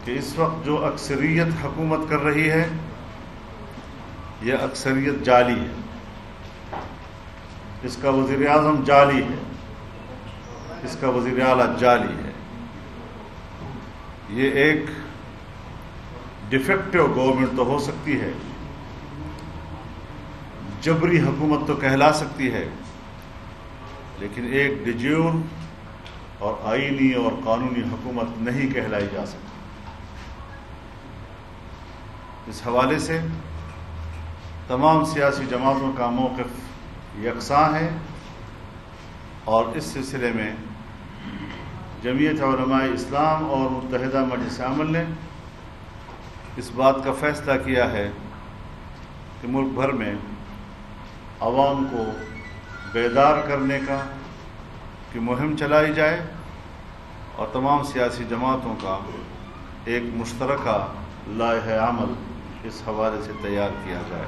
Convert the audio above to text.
کہ اس وقت جو اکثریت حکومت کر رہی ہے یہ اکثریت جعلی ہے، اس کا وزیر اعظم جعلی ہے، اس کا وزیر اعلیٰ جعلی ہے۔ یہ ایک ڈیفیکٹو گورنمنٹ تو ہو سکتی ہے، جبری حکومت تو کہلا سکتی ہے، لیکن ایک ڈی جیور اور آئینی اور قانونی حکومت نہیں کہلائی جا سکتی۔ اس حوالے سے تمام سیاسی جماعتوں کا موقف یکساں ہے، اور اس سلسلے میں جمعیت علماء اسلام اور متحدہ مجلس عمل نے اس بات کا فیصلہ کیا ہے کہ ملک بھر میں عوام کو بیدار کرنے کا کہ مہم چلائی جائے اور تمام سیاسی جماعتوں کا ایک مشترکہ لائحہ عمل اس حوالے سے تیار کیا جائے۔